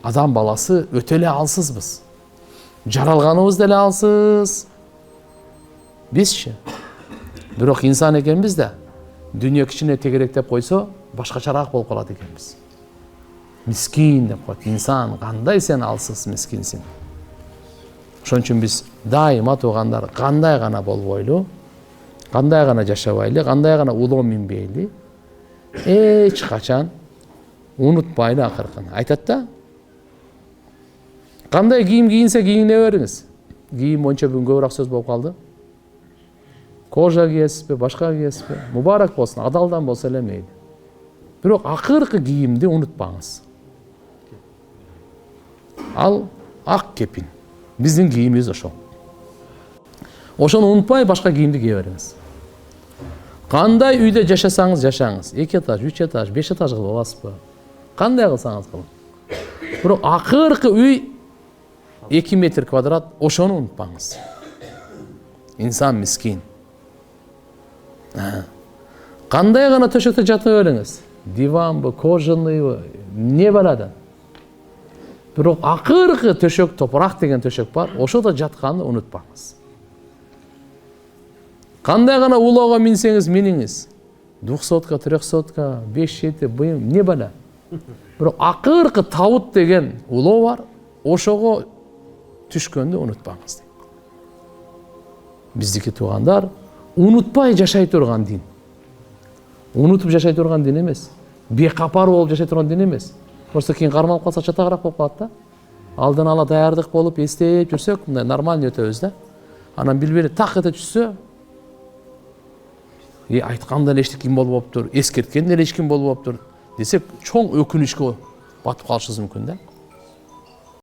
Адам баласы өтө эле алсызбыз. Жаралганыбыз деле алсыз. Бизчи. Бирок инсан экенбиз да. Дүнүйө кичине тегеректеп койсо, башкачараак болуп калат экенбиз. Мискин деп коет. Инсан, кандай сен алсыз мискинсиң. Ошон үчүн биз дайыма туугандар кандай гана болбойлу, кандай гана жашабайлы, кандай гана улоо минбейли, эч качан унутпайлы акыркын. Айтат да, кандай кийим кийинсе кийине бериңиз. Кийим боюнча бүгүн көбүрөөк сөз болуп калды. Кожа кийесизби, башка кийесизби, мубарак болсун, адалдан болсо эле мейли. Бирок акыркы кийимди унутпаңыз. Ал ак кепин. Биздин кийимибиз ошол. Ошону унутпай башка кийимди кие бериңиз. Кандай үйдө жашасаңыз жашаңыз, 2 этаж, 3 этаж, 5 этаж кылып аласызбы? Кандай кылсаңыз кылың. Бирок акыркы үй 2 метр квадрат, ошону унутпаңыз. Инсан мискин. Кандай гана төшөктө жатып бериңиз. Диванбы, кожанойбу, не баладан. Бирок акыркы төшөк, топурак деген төшөк бар, ошодо жатканды унутпаңыз. Кандай гана улоого минсеңиз миниңиз. 200, 300, 5-7 буюм, не бала. Бирок акыркы табут деген улоо бар, ошого түшкөндү унутпаңыз. Биздики туугандар унутпай жашай турган дин. Унутуп жашай турган дин эмес. Бекапар болуп жашай турган дин эмес. Просто кийин кармалып калса чатагыраак болуп калат да. Алдын ала даярдык болуп эстеп жүрсөк, мындай нормальный өтөбүз да. Анан билбей так эте түшсө, айтканда эле эчтеке болуп болуптур, эскерткенде эле эч ким болуп болуптур десек, чоң өкүнүчкө батып калышыбыз мүмкүн да.